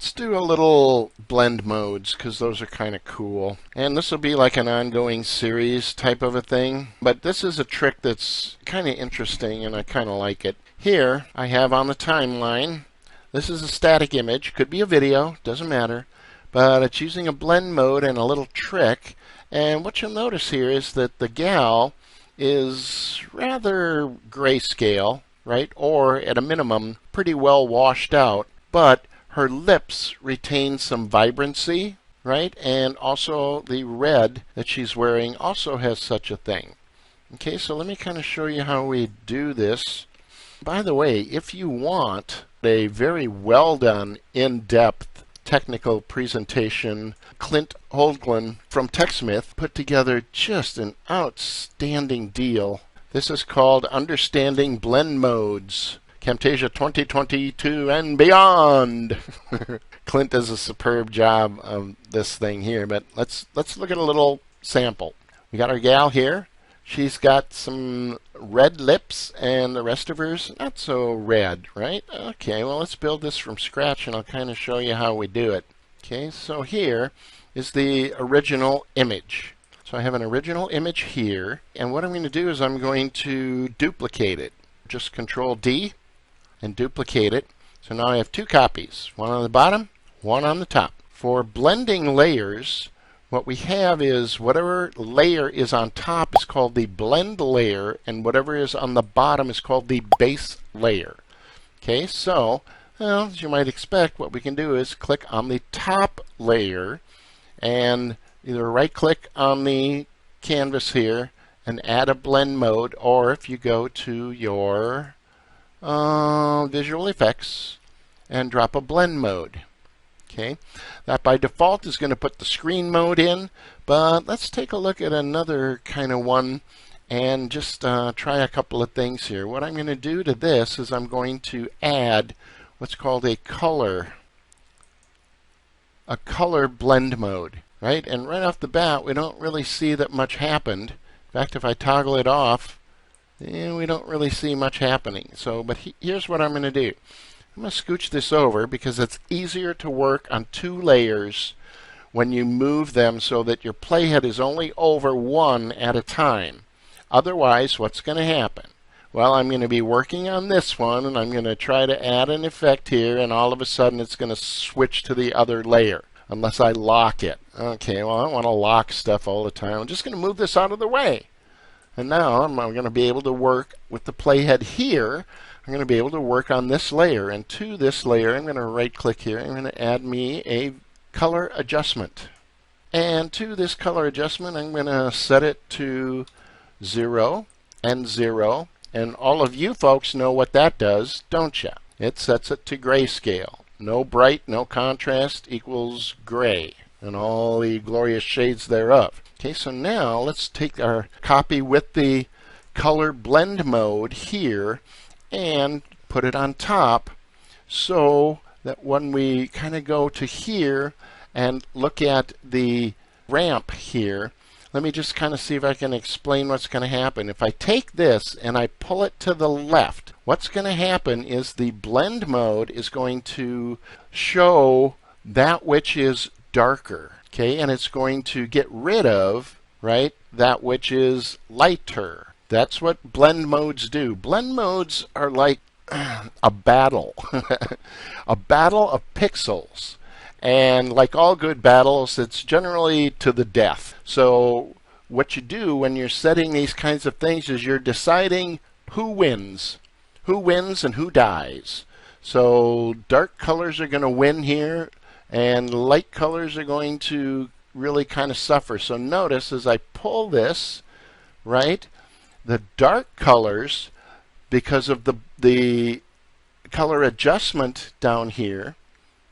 let's do a little blend modes because those are kind of cool. And this will be like an ongoing series type of a thing. But this is a trick that's kind of interesting and I kind of like it. Here I have on the timeline, this is a static image, could be a video, doesn't matter. But it's using a blend mode and a little trick. And what you'll notice here is that the gal is rather grayscale, right? Or at a minimum, pretty well washed out. But her lips retain some vibrancy, right? And also the red that she's wearing also has such a thing. Okay, so let me kind of show you how we do this. By the way, if you want a very well done, in-depth technical presentation, Clint Hoagland from 𝗟𝗧'𝗦 put together just an outstanding deal. This is called Understanding Blend Modes, Camtasia 2022 and beyond. Clint does a superb job of this thing here, but let's look at a little sample. We got our gal here. She's got some red lips, and the rest of her's not so red, right? Okay, well, let's build this from scratch, and I'll kind of show you how we do it. Okay, so here is the original image. So I have an original image here, and what I'm going to do is I'm going to duplicate it. Just Control D and duplicate it. So now I have two copies, one on the bottom, one on the top. For blending layers, what we have is whatever layer is on top is called the blend layer, and whatever is on the bottom is called the base layer. Okay, so well, as you might expect, what we can do is click on the top layer and either right click on the canvas here and add a blend mode, or if you go to your visual effects and drop a blend mode. Okay, that by default is going to put the screen mode in, but let's take a look at another kind of one and just try a couple of things here. What I'm going to do to this is I'm going to add what's called a color blend mode, right? And right off the bat, we don't really see that much happened. In fact, if I toggle it off, we don't really see much happening. So, but here's what I'm going to do. I'm going to scooch this over because it's easier to work on two layers when you move them so that your playhead is only over one at a time. Otherwise, what's going to happen? Well, I'm going to be working on this one, and I'm going to try to add an effect here, and all of a sudden it's going to switch to the other layer, unless I lock it. Okay, well, I don't want to lock stuff all the time. I'm just going to move this out of the way. And now I'm going to be able to work with the playhead here. I'm going to be able to work on this layer, and to this layer I'm going to right click here. I'm going to add me a color adjustment, and to this color adjustment I'm going to set it to 0 and 0, and all of you folks know what that does, don't you? It sets it to grayscale. No bright, no contrast equals gray, and all the glorious shades thereof. Okay, so now let's take our copy with the color blend mode here and put it on top so that when we kind of go to here and look at the ramp here, let me just kind of see if I can explain what's going to happen. If I take this and I pull it to the left, what's going to happen is the blend mode is going to show that which is darker, okay, and it's going to get rid of, right, that which is lighter. That's what blend modes do. Blend modes are like a battle, a battle of pixels. And like all good battles, it's generally to the death. So what you do when you're setting these kinds of things is you're deciding who wins and who dies. So dark colors are going to win here, and light colors are going to really kind of suffer. So notice as I pull this, right, the dark colors, because of the color adjustment down here,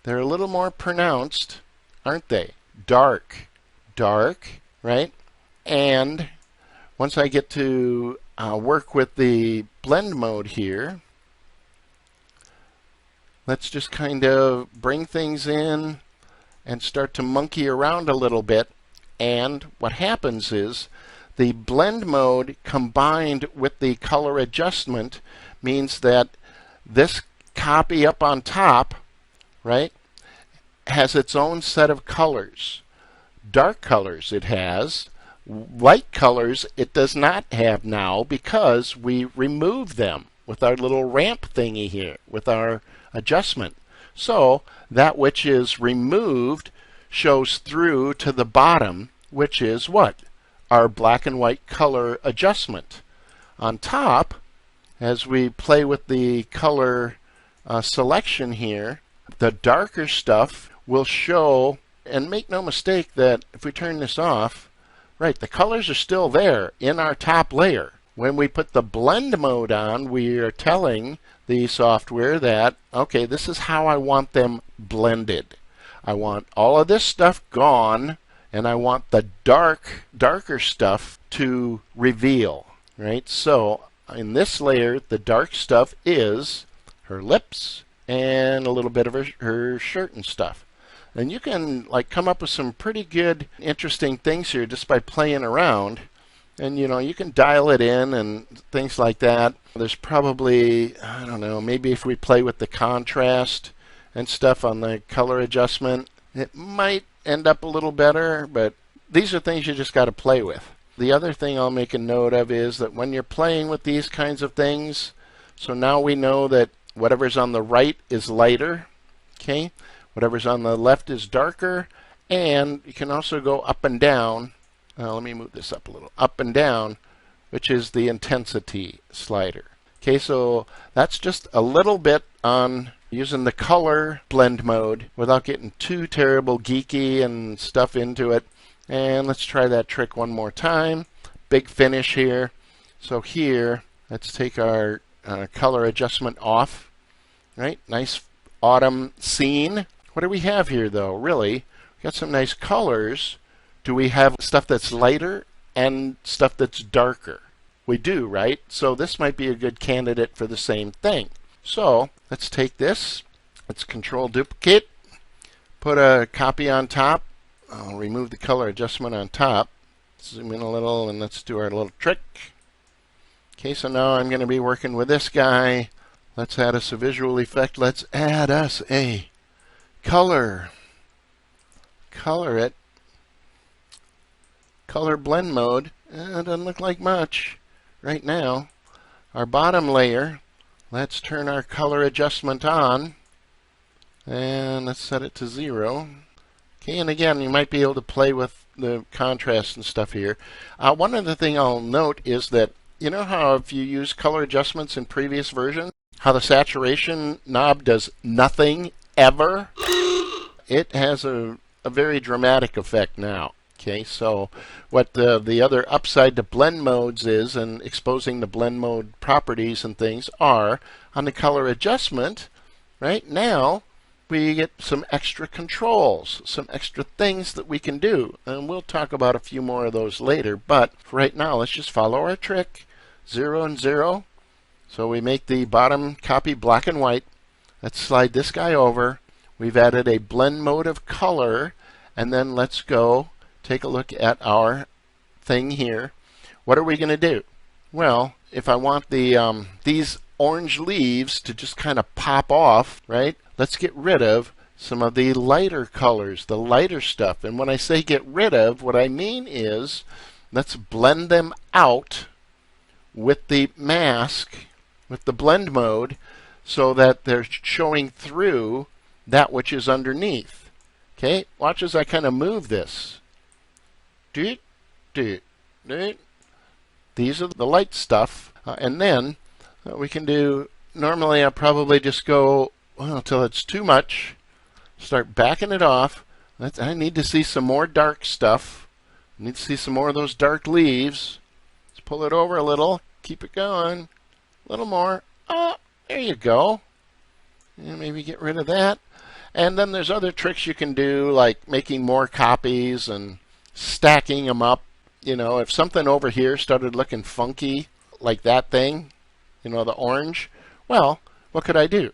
they're a little more pronounced, aren't they? Dark, dark, right? And once I get to work with the blend mode here, let's just kind of bring things in and start to monkey around a little bit. And what happens is the blend mode combined with the color adjustment means that this copy up on top, right, has its own set of colors. Dark colors it has. Light colors it does not have now because we remove them with our little ramp thingy here, with our adjustment. So that which is removed shows through to the bottom, which is what? Our black and white color adjustment. On top, as we play with the color selection here, the darker stuff will show, and make no mistake that if we turn this off, right, the colors are still there in our top layer. When we put the blend mode on, we are telling the software that, okay, this is how I want them blended. I want all of this stuff gone, and I want the darker stuff to reveal, right? So in this layer, the dark stuff is her lips and a little bit of her shirt and stuff. And you can come up with some pretty good, interesting things here just by playing around. And you can dial it in and things like that. There's probably, I don't know, maybe if we play with the contrast and stuff on the color adjustment, it might end up a little better, but these are things you just got to play with. The other thing I'll make a note of is that when you're playing with these kinds of things, so now we know that whatever's on the right is lighter, okay? Whatever's on the left is darker, and you can also go up and down. Let me move this up a little. Up and down, which is the intensity slider. Okay, so that's just a little bit on using the color blend mode without getting too terrible geeky and stuff into it. And let's try that trick one more time. Big finish here. So here, let's take our color adjustment off. Right, nice autumn scene. What do we have here, though? Really, we got some nice colors. Do we have stuff that's lighter and stuff that's darker? We do, right? So this might be a good candidate for the same thing. So let's take this. Let's control duplicate. Put a copy on top. I'll remove the color adjustment on top. Zoom in a little and let's do our little trick. Okay, so now I'm going to be working with this guy. Let's add us a visual effect. Let's add us a color. Color it. Color blend mode. It doesn't look like much right now. Our bottom layer, let's turn our color adjustment on. And let's set it to 0. Okay, and again, you might be able to play with the contrast and stuff here. One other thing I'll note is that, you know how if you use color adjustments in previous versions, how the saturation knob does nothing ever? It has a very dramatic effect now. Okay, so what the other upside to blend modes is, and exposing the blend mode properties and things are, on the color adjustment, right now, we get some extra controls, some extra things that we can do. And we'll talk about a few more of those later. But for right now, let's just follow our trick. 0 and 0. So we make the bottom copy black and white. Let's slide this guy over. We've added a blend mode of color. And then let's go take a look at our thing here. What are we going to do? Well, if I want the these orange leaves to just kind of pop off, right? Let's get rid of some of the lighter colors, the lighter stuff. And when I say get rid of, what I mean is let's blend them out with the mask, with the blend mode, so that they're showing through that which is underneath. Okay, watch as I kind of move this. These are the light stuff. And then we can do, normally I'll probably just go until it's too much. Start backing it off. I need to see some more dark stuff. I need to see some more of those dark leaves. Let's pull it over a little. Keep it going. A little more. Oh, there you go. And maybe get rid of that. And then there's other tricks you can do, like making more copies and stacking them up. You know, if something over here started looking funky, like that thing, you know, the orange, well, what could I do?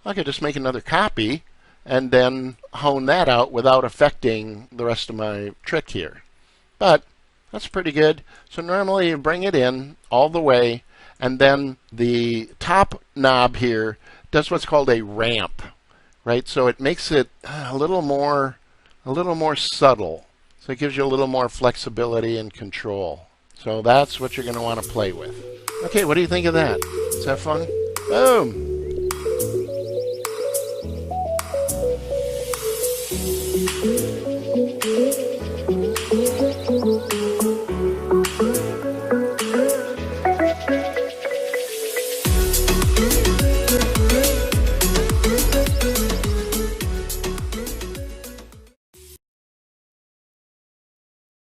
I could just make another copy and then hone that out without affecting the rest of my trick here. But that's pretty good. So normally you bring it in all the way, and then the top knob here does what's called a ramp. right? So it makes it a little more subtle. So it gives you a little more flexibility and control. So that's what you're going to want to play with. Okay, what do you think of that? Is that fun? Boom!